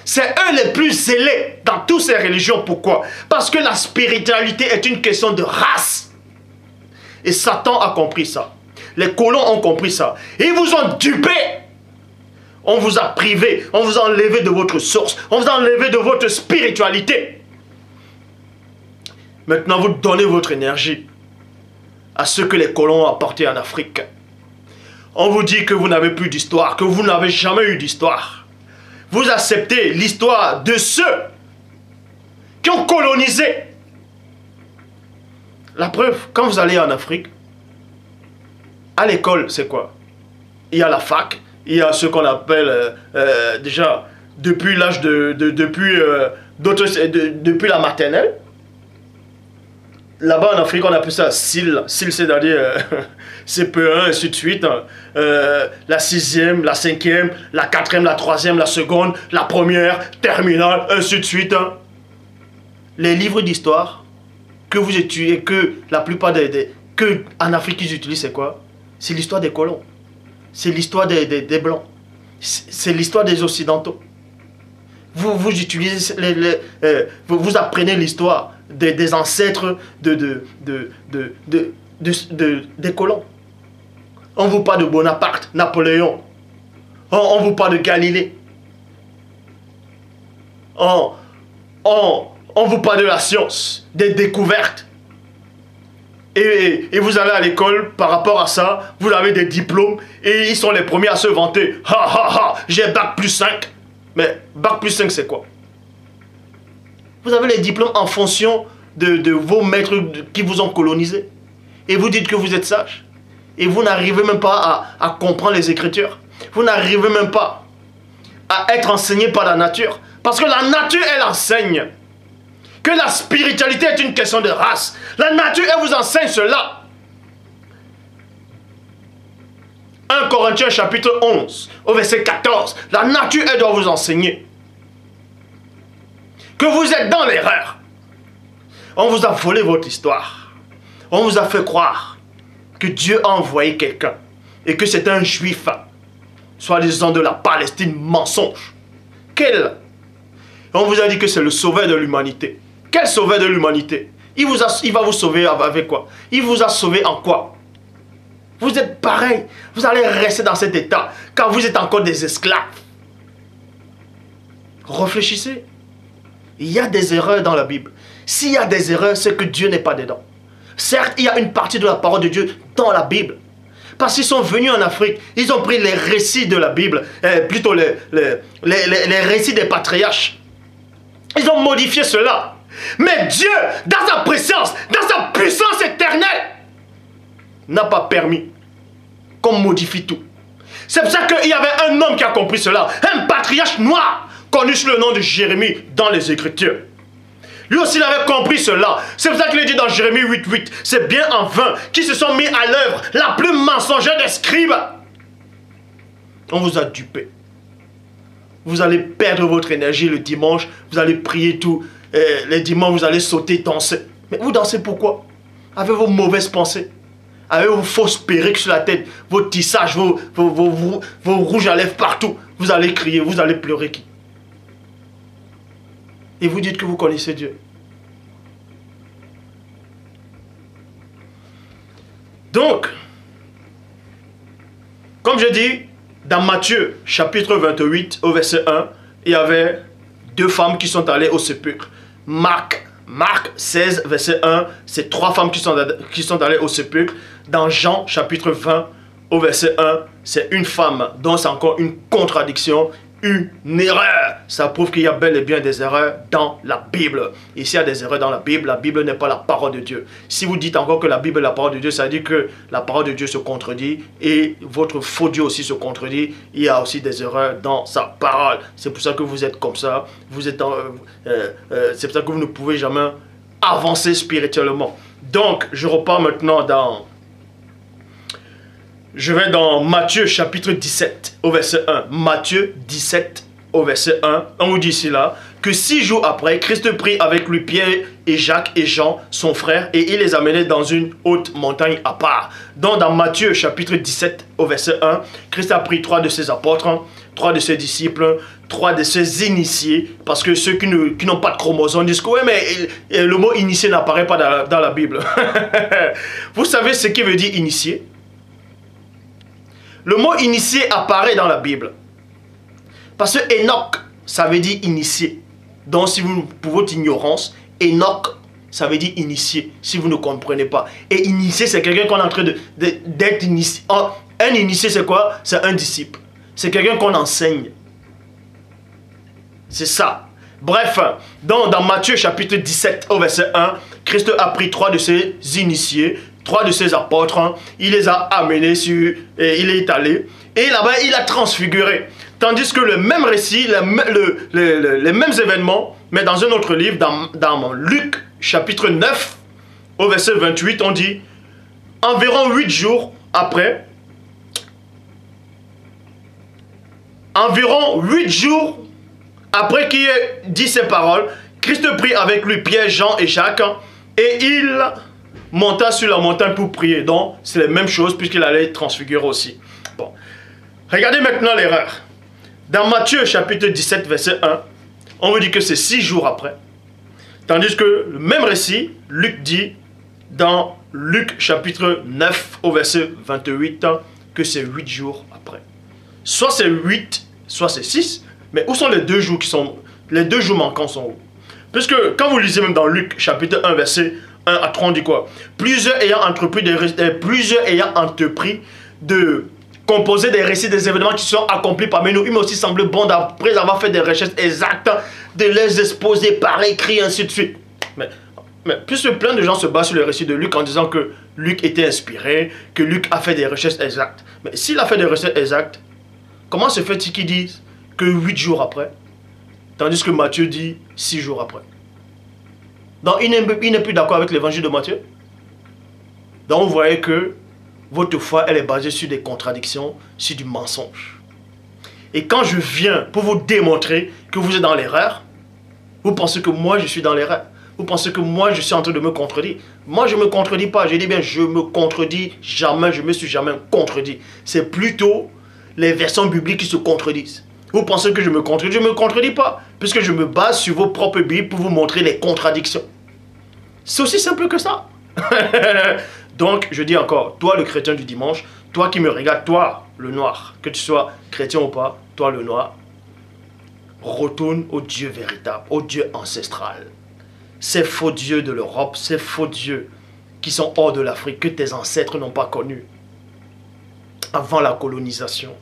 C'est eux les plus zélés dans toutes ces religions. Pourquoi? Parce que la spiritualité est une question de race. Et Satan a compris ça. Les colons ont compris ça. Ils vous ont dupé. On vous a privé. On vous a enlevé de votre source. On vous a enlevé de votre spiritualité. Maintenant, vous donnez votre énergie à ce que les colons ont apporté en Afrique. On vous dit que vous n'avez plus d'histoire, que vous n'avez jamais eu d'histoire. Vous acceptez l'histoire de ceux qui ont colonisé. La preuve, quand vous allez en Afrique, à l'école, c'est quoi? Il y a la fac, il y a ce qu'on appelle déjà depuis l'âge depuis la maternelle. Là-bas en Afrique, on appelle ça SIL. SIL, c'est-à-dire CP1, ainsi de suite. La 6e, la 5e, la 4e, la 3e, la seconde, la première, terminale, ainsi de suite. Les livres d'histoire que vous étudiez, que la plupart que en Afrique ils utilisent, c'est quoi? C'est l'histoire des colons. C'est l'histoire des blancs. C'est l'histoire des occidentaux. Vous utilisez vous apprenez l'histoire des ancêtres des colons. On vous parle de Bonaparte, Napoléon. On vous parle de Galilée. On vous parle de la science, des découvertes. Et vous allez à l'école, par rapport à ça, vous avez des diplômes et ils sont les premiers à se vanter. Ha ha ha, j'ai bac plus 5. Mais bac plus 5 c'est quoi? Vous avez les diplômes en fonction de vos maîtres qui vous ont colonisé. Et vous dites que vous êtes sage. Et vous n'arrivez même pas à comprendre les Écritures. Vous n'arrivez même pas à être enseigné par la nature. Parce que la nature, elle enseigne que la spiritualité est une question de race. La nature, elle vous enseigne cela. 1 Corinthiens chapitre 11, au verset 14. La nature, elle doit vous enseigner que vous êtes dans l'erreur. On vous a volé votre histoire. On vous a fait croire que Dieu a envoyé quelqu'un et que c'est un juif, soi-disant de la Palestine, mensonge. Quel? On vous a dit que c'est le sauveur de l'humanité. Quel sauveur de l'humanité? Il va vous sauver avec quoi? Il vous a sauvé en quoi? Vous êtes pareil. Vous allez rester dans cet état quand vous êtes encore des esclaves. Réfléchissez. Il y a des erreurs dans la Bible. S'il y a des erreurs, c'est que Dieu n'est pas dedans. Certes, il y a une partie de la parole de Dieu dans la Bible. Parce qu'ils sont venus en Afrique, ils ont pris les récits de la Bible, plutôt les récits des patriarches. Ils ont modifié cela. Mais Dieu, dans sa présence, dans sa puissance éternelle, n'a pas permis qu'on modifie tout. C'est pour ça qu'il y avait un homme qui a compris cela, un patriarche noir, connu sous le nom de Jérémie dans les Écritures. Lui aussi, il avait compris cela. C'est pour ça qu'il est dit dans Jérémie 8:8, c'est bien en vain qu'ils se sont mis à l'œuvre la plus mensongère des scribes. On vous a dupé. Vous allez perdre votre énergie le dimanche, vous allez prier tout. Les dimanches, vous allez sauter, danser. Mais vous dansez pourquoi? Avec vos mauvaises pensées, avec vos fausses perruques sur la tête, vos tissages, vos rouges à lèvres partout. Vous allez crier, vous allez pleurer qui? Et vous dites que vous connaissez Dieu. Donc, comme je dis, dans Matthieu, chapitre 28, au verset 1, il y avait deux femmes qui sont allées au sépulcre. Marc 16, verset 1, c'est trois femmes qui sont allées au sépulcre. Dans Jean, chapitre 20, au verset 1, c'est une femme. Donc, c'est encore une contradiction, une erreur. Ça prouve qu'il y a bel et bien des erreurs dans la Bible. Et s'il y a des erreurs dans la Bible n'est pas la parole de Dieu. Si vous dites encore que la Bible est la parole de Dieu, ça veut dire que la parole de Dieu se contredit et votre faux Dieu aussi se contredit. Il y a aussi des erreurs dans sa parole. C'est pour ça que vous êtes comme ça. C'est pour ça que vous ne pouvez jamais avancer spirituellement. Donc, je repars maintenant dans... Je vais dans Matthieu chapitre 17 au verset 1. Matthieu 17 au verset 1. On vous dit ici là que 6 jours après, Christ prit avec lui Pierre et Jacques et Jean, son frère, et il les amenait dans une haute montagne à part. Donc dans Matthieu chapitre 17 au verset 1, Christ a pris 3 de ses apôtres, 3 de ses disciples, 3 de ses initiés, parce que ceux qui n'ont pas de chromosomes disent que ouais, mais le mot initié n'apparaît pas dans la Bible. Vous savez ce qui veut dire initié? Le mot initié apparaît dans la Bible. Parce que Enoch, ça veut dire initié. Donc si vous, pour votre ignorance, Enoch, ça veut dire initié, si vous ne comprenez pas. Et initié, c'est quelqu'un qu'on est en train d'être initié. Un initié, c'est quoi? C'est un disciple. C'est quelqu'un qu'on enseigne. C'est ça. Bref, donc dans Matthieu chapitre 17 au verset 1, Christ a pris 3 de ses initiés, 3 de ses apôtres, il les a amenés et il est allé. Et là-bas, il a transfiguré. Tandis que le même récit, les mêmes événements, mais dans un autre livre, dans Luc chapitre 9, au verset 28, on dit, environ 8 jours après, qu'il ait dit ces paroles, Christ prit avec lui Pierre, Jean et Jacques, et il monta sur la montagne pour prier. Donc, c'est la même chose puisqu'il allait transfigurer aussi. Bon. Regardez maintenant l'erreur. Dans Matthieu chapitre 17, verset 1, on vous dit que c'est 6 jours après. Tandis que le même récit, Luc dit dans Luc chapitre 9 au verset 28 que c'est 8 jours après. Soit c'est 8, soit c'est 6. Mais où sont les 2 jours qui sont... Les 2 jours manquants sont où? Puisque quand vous lisez même dans Luc chapitre 1 verset 1 à 3, on dit quoi? Plusieurs ayant entrepris de composer des récits des événements qui sont accomplis parmi nous, il m'a aussi semblé bon d'après avoir fait des recherches exactes de les exposer par écrit, ainsi de suite. Mais puisque plein de gens se basent sur le récit de Luc en disant que Luc était inspiré, que Luc a fait des recherches exactes. Mais s'il a fait des recherches exactes, comment se fait-il qu'ils disent que 8 jours après, tandis que Matthieu dit 6 jours après? Donc il n'est plus d'accord avec l'évangile de Matthieu. Donc vous voyez que votre foi, elle est basée sur des contradictions, sur du mensonge. Et quand je viens pour vous démontrer que vous êtes dans l'erreur, vous pensez que moi je suis dans l'erreur. Vous pensez que moi je suis en train de me contredire. Moi je ne me contredis pas. Je dis bien je me contredis jamais. Je ne me suis jamais contredit. C'est plutôt les versions bibliques qui se contredisent. Vous pensez que je me contredis? Je ne me contredis pas. Puisque je me base sur vos propres Bibles pour vous montrer les contradictions. C'est aussi simple que ça. Donc, je dis encore, toi le chrétien du dimanche, toi qui me regardes, toi le noir, que tu sois chrétien ou pas, toi le noir, retourne au Dieu véritable, au Dieu ancestral. Ces faux dieux de l'Europe, ces faux dieux qui sont hors de l'Afrique, que tes ancêtres n'ont pas connus. avant la colonisation.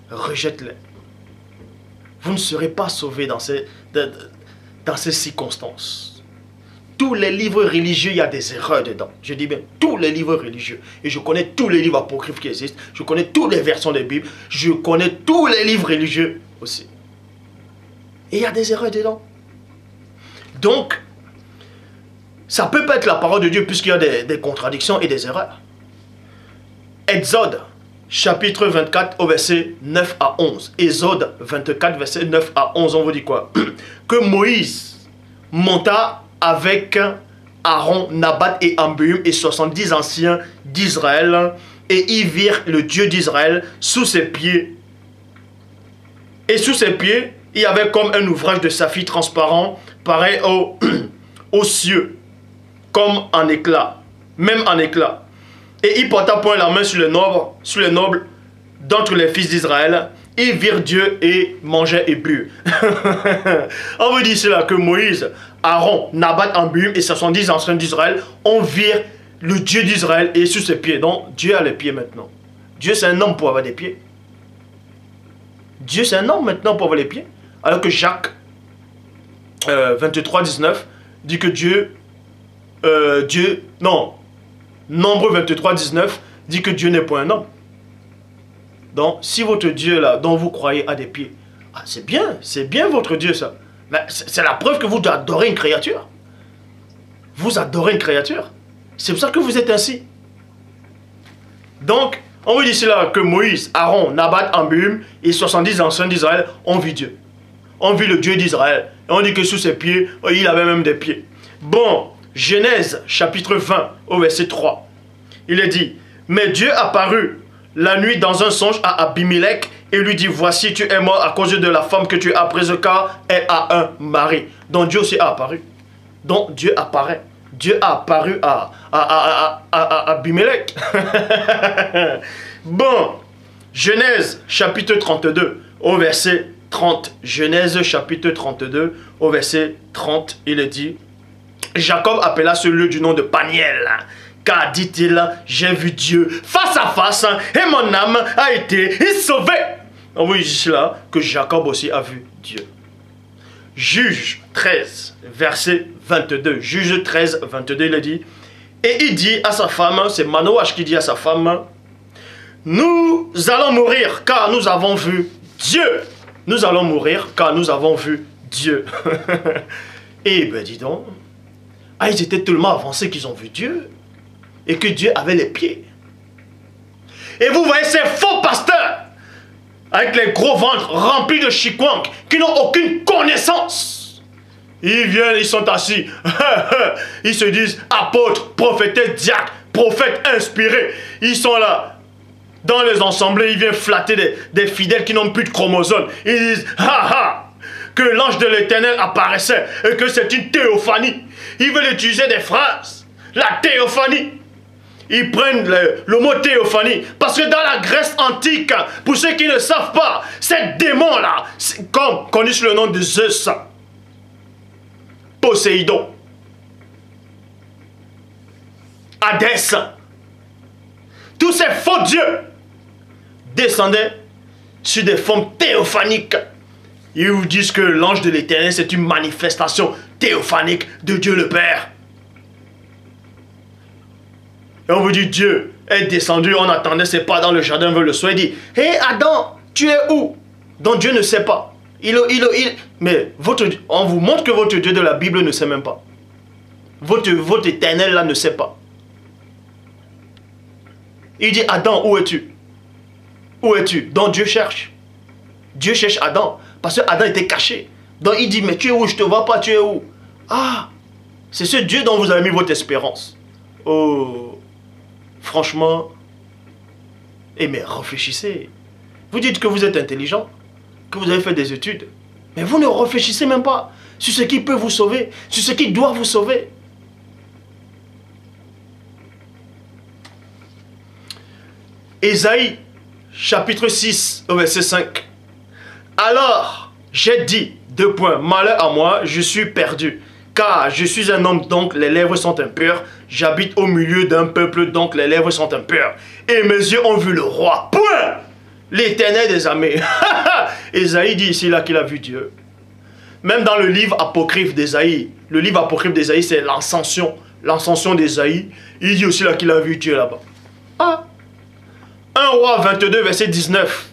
Rejette-les. Vous ne serez pas sauvés dans ces circonstances. Tous les livres religieux, il y a des erreurs dedans. Je dis bien tous les livres religieux. Et je connais tous les livres apocryphes qui existent. Je connais toutes les versions des Bibles. Je connais tous les livres religieux aussi. Et il y a des erreurs dedans. Donc, ça peut pas être la parole de Dieu puisqu'il y a des contradictions et des erreurs. Exode, chapitre 24, au verset 9 à 11. Exode 24, verset 9 à 11, on vous dit quoi? Que Moïse monta avec Aaron, Nabat et Abihu et 70 anciens d'Israël, et ils virent le Dieu d'Israël sous ses pieds. Et sous ses pieds, il y avait comme un ouvrage de saphir transparent, pareil aux cieux, comme en éclat, même en éclat. Et il porta point la main sur les nobles d'entre les fils d'Israël. Ils virent Dieu et mangeaient et burent. On vous dit cela que Moïse, Aaron, Nabat, Abihu et 70 anciens d'Israël ont viré le Dieu d'Israël et sous ses pieds. Donc Dieu a les pieds maintenant. Dieu c'est un homme pour avoir des pieds. Dieu c'est un homme maintenant pour avoir les pieds. Alors que Jacques 23, 19 dit que Nombre 23, 19 dit que Dieu n'est pas un homme. Donc, si votre Dieu là, dont vous croyez, a des pieds, ah, c'est bien votre Dieu ça. Mais c'est la preuve que vous adorez une créature. Vous adorez une créature. C'est pour ça que vous êtes ainsi. Donc, on vous dit cela que Moïse, Aaron, Nabat, Abihu et 70 anciens d'Israël ont vu Dieu. On vit le Dieu d'Israël. Et on dit que sous ses pieds, il avait même des pieds. Bon, Genèse chapitre 20 au verset 3. Il est dit, mais Dieu apparut la nuit dans un songe à Abimelech et lui dit, voici tu es mort à cause de la femme que tu as prise car elle a un mari. Donc Dieu aussi a apparu. Donc Dieu apparaît. Dieu a apparu à Abimelech. Bon, Genèse chapitre 32 au verset 30. Genèse chapitre 32 au verset 30, il est dit, Jacob appela ce lieu du nom de Paniel, car dit-il, j'ai vu Dieu face à face et mon âme a été sauvée. On voit ici là que Jacob aussi a vu Dieu. Juge 13, verset 22. Juge 13, 22, il dit, et il dit à sa femme, c'est Manoach qui dit à sa femme, nous allons mourir car nous avons vu Dieu. Nous allons mourir car nous avons vu Dieu. Et ben dis donc, ils étaient tellement avancés qu'ils ont vu Dieu. Et que Dieu avait les pieds. Et vous voyez ces faux pasteurs, avec les gros ventres remplis de chikwang, qui n'ont aucune connaissance. Ils viennent, ils sont assis. Ils se disent apôtres, prophétesses, diacres, prophètes inspirés. Ils sont là. Dans les assemblées, ils viennent flatter des fidèles qui n'ont plus de chromosomes. Ils disent, que l'ange de l'Éternel apparaissait et que c'est une théophanie. Ils veulent utiliser des phrases. La théophanie. Ils prennent le mot théophanie. Parce que dans la Grèce antique, pour ceux qui ne savent pas, ces démons-là, comme qu'on dit sous le nom de Zeus, Poséidon, Hadès, tous ces faux dieux descendaient sur des formes théophaniques. Ils vous disent que l'ange de l'Éternel, c'est une manifestation théophanique de Dieu le Père. Et on vous dit, Dieu est descendu, on attendait ses pas dans le jardin vers le soir. Il dit, hé Adam, tu es où? Donc Dieu ne sait pas. Mais on vous montre que votre Dieu de la Bible ne sait même pas. Votre éternel là ne sait pas. Il dit, Adam, où es-tu? Où es-tu? Donc Dieu cherche. Dieu cherche Adam. Parce que Adam était caché. Donc il dit, mais tu es où? Je ne te vois pas, tu es où? Ah, c'est ce Dieu dont vous avez mis votre espérance. Oh, franchement, mais réfléchissez. Vous dites que vous êtes intelligent, que vous avez fait des études. Mais vous ne réfléchissez même pas sur ce qui peut vous sauver, sur ce qui doit vous sauver. Ésaïe, chapitre 6, au verset 5. Alors, j'ai dit, malheur à moi, je suis perdu, car je suis un homme, donc les lèvres sont impures, J'habite au milieu d'un peuple, donc les lèvres sont impures. Et mes yeux ont vu le roi. Point. L'Éternel des armées. Ésaïe dit ici là qu'il a vu Dieu. Même dans le livre apocryphe d'Ésaïe, le livre apocryphe d'Ésaïe, c'est l'ascension d'Ésaïe. Il dit aussi là qu'il a vu Dieu là-bas. Ah. 1 Roi 22, verset 19.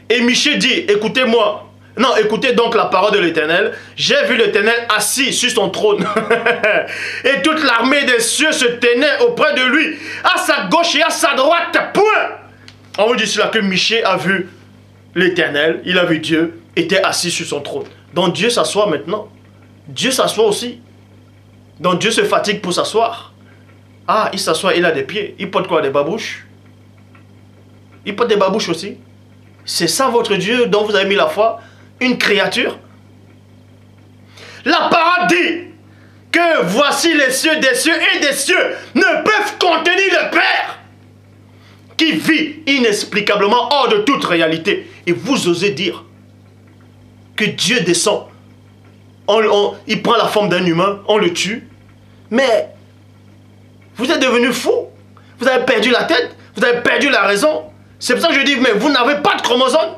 Et Michée dit, écoutez-moi. Non, écoutez donc la parole de l'Éternel. J'ai vu l'Éternel assis sur son trône. Et toute l'armée des cieux se tenait auprès de lui, à sa gauche et à sa droite. Point. On vous dit cela que Michée a vu l'Éternel, il a vu Dieu, était assis sur son trône. Donc Dieu s'assoit maintenant. Dieu s'assoit aussi. Donc Dieu se fatigue pour s'asseoir. Ah, il s'assoit, il a des pieds. Il porte quoi? Des babouches? Il porte des babouches aussi. C'est ça votre Dieu dont vous avez mis la foi? Une créature? La parole dit que voici les cieux des cieux et des cieux ne peuvent contenir le Père qui vit inexplicablement hors de toute réalité. Et vous osez dire que Dieu descend, il prend la forme d'un humain, on le tue. Mais vous êtes devenu fou. Vous avez perdu la tête, vous avez perdu la raison. C'est pour ça que je dis, mais vous n'avez pas de chromosomes.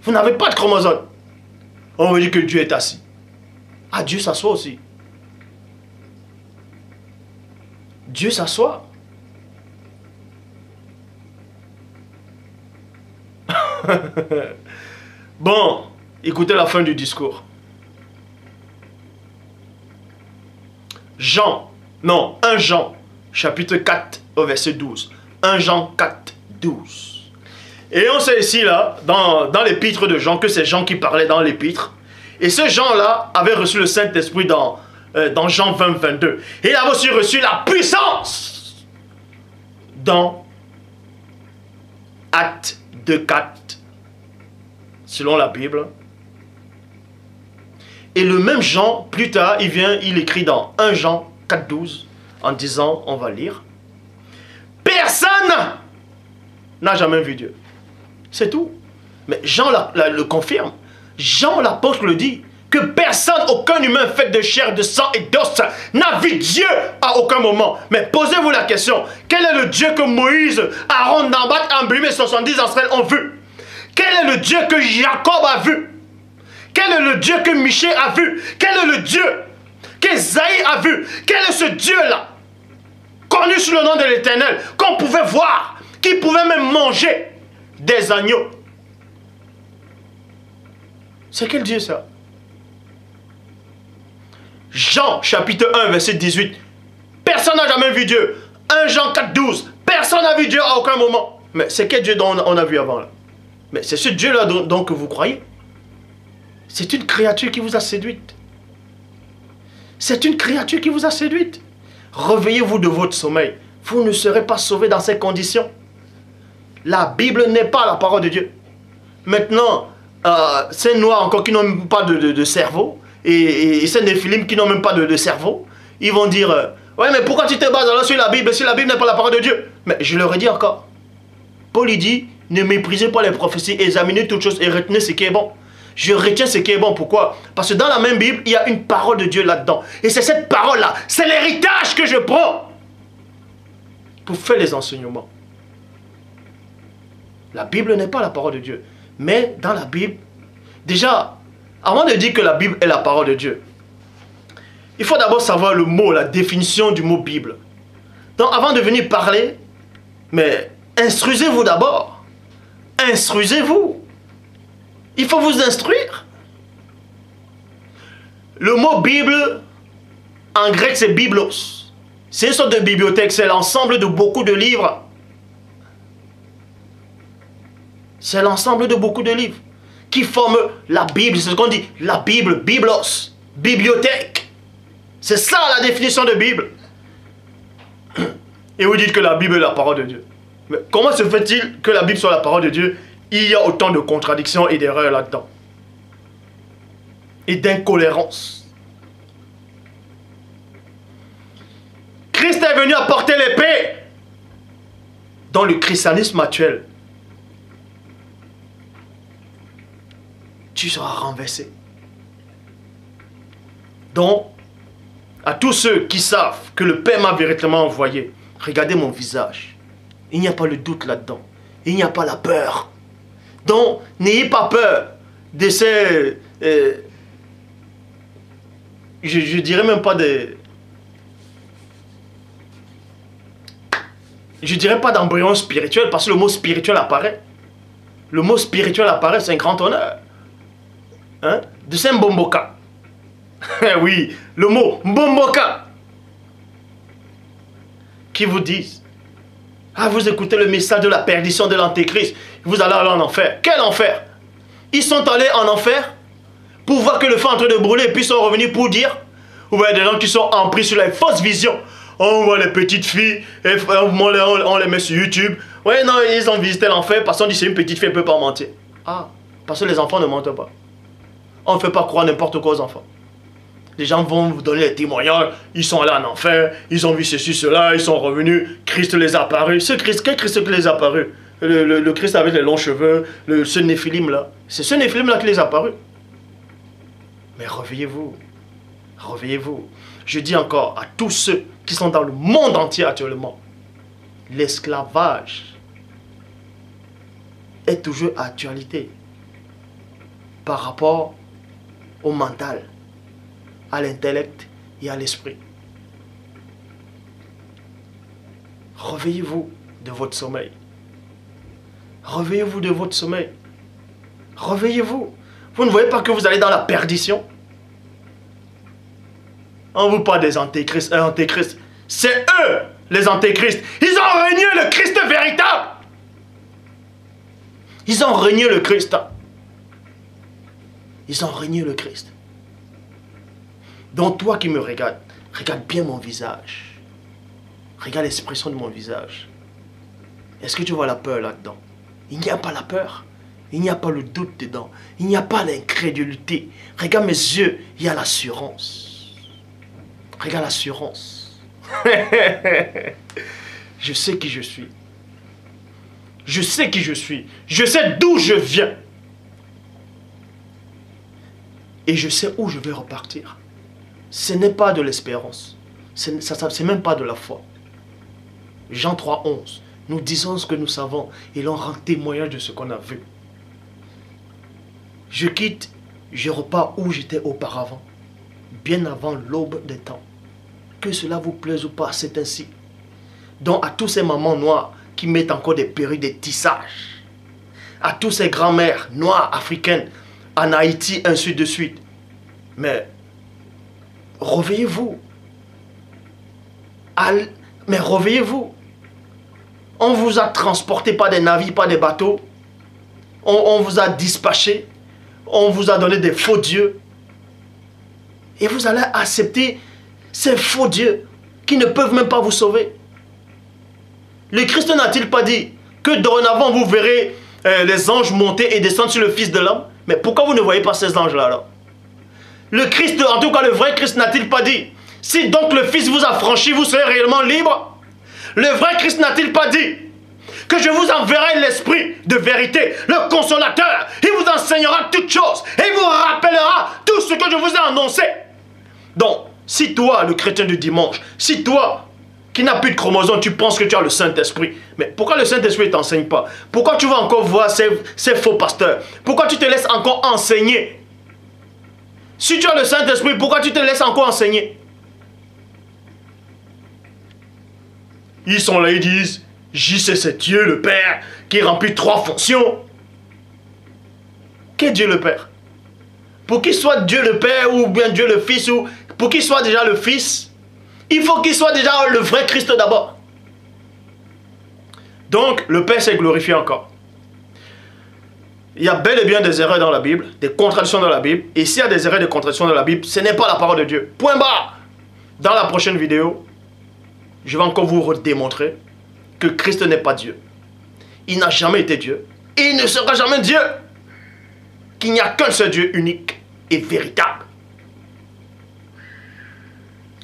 Vous n'avez pas de chromosomes. On veut dire que Dieu est assis. Ah, Dieu s'assoit aussi. Dieu s'assoit. Bon, écoutez la fin du discours. Un Jean, chapitre 4, au verset 12. 1 Jean 4, 12. Et on sait ici, là, dans l'épître de Jean, que c'est Jean qui parlait dans l'épître. Et ce Jean-là avait reçu le Saint-Esprit dans Jean 20, 22. Et il avait aussi reçu la puissance dans Actes 2, 4, selon la Bible. Et le même Jean, plus tard, il écrit dans 1 Jean 4, 12, en disant, on va lire, personne n'a jamais vu Dieu. C'est tout. Mais Jean le confirme. Jean l'apôtre le dit, que personne, aucun humain fait de chair, de sang et d'os n'a vu Dieu à aucun moment. Mais posez-vous la question, quel est le Dieu que Moïse, Aaron, Nabat, Ambrim et 70 ancêtres ont vu? Quel est le Dieu que Jacob a vu? Quel est le Dieu que Michée a vu? Quel est le Dieu qu'Ésaïe a vu? Quel est ce Dieu-là, connu sous le nom de l'Éternel, qu'on pouvait voir, qui pouvait même manger des agneaux? C'est quel Dieu ça? Jean chapitre 1 verset 18. Personne n'a jamais vu Dieu. 1 Jean 4, 12. Personne n'a vu Dieu à aucun moment. Mais c'est quel Dieu dont on a vu avant là? Mais c'est ce Dieu-là dont que vous croyez. C'est une créature qui vous a séduite. C'est une créature qui vous a séduite. Réveillez-vous de votre sommeil. Vous ne serez pas sauvés dans ces conditions. La Bible n'est pas la parole de Dieu. Maintenant, ces noirs encore qui n'ont même pas de cerveau, et ces néphilim qui n'ont même pas de cerveau, ils vont dire, ouais, mais pourquoi tu te bases alors sur la Bible si la Bible n'est pas la parole de Dieu? Mais je leur ai dit encore. Paul il dit, ne méprisez pas les prophéties, examinez toutes choses et retenez ce qui est bon. Je retiens ce qui est bon. Pourquoi? Parce que dans la même Bible, il y a une parole de Dieu là-dedans. Et c'est cette parole-là, c'est l'héritage que je prends pour faire les enseignements. La Bible n'est pas la parole de Dieu. Mais dans la Bible, déjà, avant de dire que la Bible est la parole de Dieu, il faut d'abord savoir le mot, la définition du mot Bible. Donc avant de venir parler, mais instruisez-vous d'abord. Instruisez-vous. Il faut vous instruire. Le mot Bible, en grec, c'est biblos. C'est une sorte de bibliothèque, c'est l'ensemble de beaucoup de livres. C'est l'ensemble de beaucoup de livres qui forment la Bible. C'est ce qu'on dit, la Bible, biblos, bibliothèque. C'est ça la définition de Bible. Et vous dites que la Bible est la parole de Dieu. Mais comment se fait-il que la Bible soit la parole de Dieu? Il y a autant de contradictions et d'erreurs là-dedans. Et d'incohérence. Christ est venu apporter l'épée. Dans le christianisme actuel, tu seras renversé. Donc, À tous ceux qui savent que le Père m'a véritablement envoyé, regardez mon visage. Il n'y a pas le doute là-dedans. Il n'y a pas la peur. Donc, n'ayez pas peur de ces... je dirais même pas de... Je dirais pas d'embryon spirituel, parce que le mot spirituel apparaît. Le mot spirituel apparaît, c'est un grand honneur. Hein? De Saint Mbomboka. Oui, le mot Mbomboka. Qui vous disent, ah, vous écoutez le message de la perdition de l'Antéchrist, vous allez aller en enfer. Quel enfer? Ils sont allés en enfer pour voir que le feu est en train de brûler, et puis ils sont revenus pour dire, vous voyez des gens qui sont empris sur les fausses visions. On voit les petites filles, et on les met sur YouTube. Oui, non, ils ont visité l'enfer parce qu'on dit c'est une petite fille, elle ne peut pas mentir. Ah, parce que les enfants ne mentent pas. On ne fait pas croire n'importe quoi aux enfants. Les gens vont vous donner les témoignages, ils sont allés en enfer, ils ont vu ceci, cela, ils sont revenus, Christ les a apparus. Ce Christ, quel Christ qui les a apparus? Le Christ avec les longs cheveux, ce Néphilim là. C'est ce Néphilim là qui les a apparus. Mais réveillez-vous, réveillez-vous. Je dis encore à tous ceux qui sont dans le monde entier actuellement, l'esclavage est toujours à actualité par rapport au mental, à l'intellect et à l'esprit. Réveillez-vous de votre sommeil. Réveillez-vous de votre sommeil. Réveillez-vous. Vous ne voyez pas que vous allez dans la perdition? On vous parle des antéchrists. C'est eux, les antéchrists. Ils ont renié le Christ véritable. Ils ont renié le Christ. Ils ont renié le Christ. Donc toi qui me regardes, regarde bien mon visage. Regarde l'expression de mon visage. Est-ce que tu vois la peur là-dedans? Il n'y a pas la peur. Il n'y a pas le doute dedans. Il n'y a pas l'incrédulité. Regarde mes yeux, il y a l'assurance. Regarde l'assurance. Je sais qui je suis. Je sais qui je suis. Je sais d'où je viens. Et je sais où je vais repartir. Ce n'est pas de l'espérance. C'est même pas de la foi. Jean 3, 11. Nous disons ce que nous savons et l'on rend témoignage de ce qu'on a vu. Je quitte, je repars où j'étais auparavant, bien avant l'aube des temps. Que cela vous plaise ou pas, c'est ainsi. Donc à tous ces mamans noires qui mettent encore des perruques, des tissages, à tous ces grands-mères noires africaines, en Haïti, ainsi de suite. Mais réveillez-vous. Mais réveillez-vous. On vous a transporté par des navires, par des bateaux. On vous a dispatché. On vous a donné des faux dieux. Et vous allez accepter ces faux dieux qui ne peuvent même pas vous sauver. Le Christ n'a-t-il pas dit que dorénavant vous verrez les anges monter et descendre sur le Fils de l'homme? Mais pourquoi vous ne voyez pas ces anges-là alors? Le Christ, en tout cas le vrai Christ, n'a-t-il pas dit, si donc le Fils vous a franchi, vous serez réellement libre? Le vrai Christ n'a-t-il pas dit que je vous enverrai l'Esprit de vérité, le Consolateur? Il vous enseignera toutes choses et il vous rappellera tout ce que je vous ai annoncé. Donc, si toi, le chrétien du dimanche, si toi, qui n'as plus de chromosomes, tu penses que tu as le Saint-Esprit, mais pourquoi le Saint-Esprit ne t'enseigne pas? Pourquoi tu vas encore voir ces faux pasteurs? Pourquoi tu te laisses encore enseigner? Si tu as le Saint-Esprit, pourquoi tu te laisses encore enseigner? Ils sont là, ils disent, JC c'est Dieu le Père qui remplit 3 fonctions. Qu'est Dieu le Père? Pour qu'il soit Dieu le Père ou bien Dieu le Fils, ou pour qu'il soit déjà le Fils, il faut qu'il soit déjà le vrai Christ d'abord. Donc le Père s'est glorifié encore. Il y a bel et bien des erreurs dans la Bible, des contradictions dans la Bible. Et s'il y a des erreurs et des contradictions dans la Bible, ce n'est pas la parole de Dieu. Point barre. Dans la prochaine vidéo, je vais encore vous démontrer que Christ n'est pas Dieu. Il n'a jamais été Dieu. Et il ne sera jamais Dieu. Qu'il n'y a qu'un seul Dieu unique et véritable.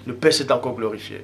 Le Père s'est encore glorifié.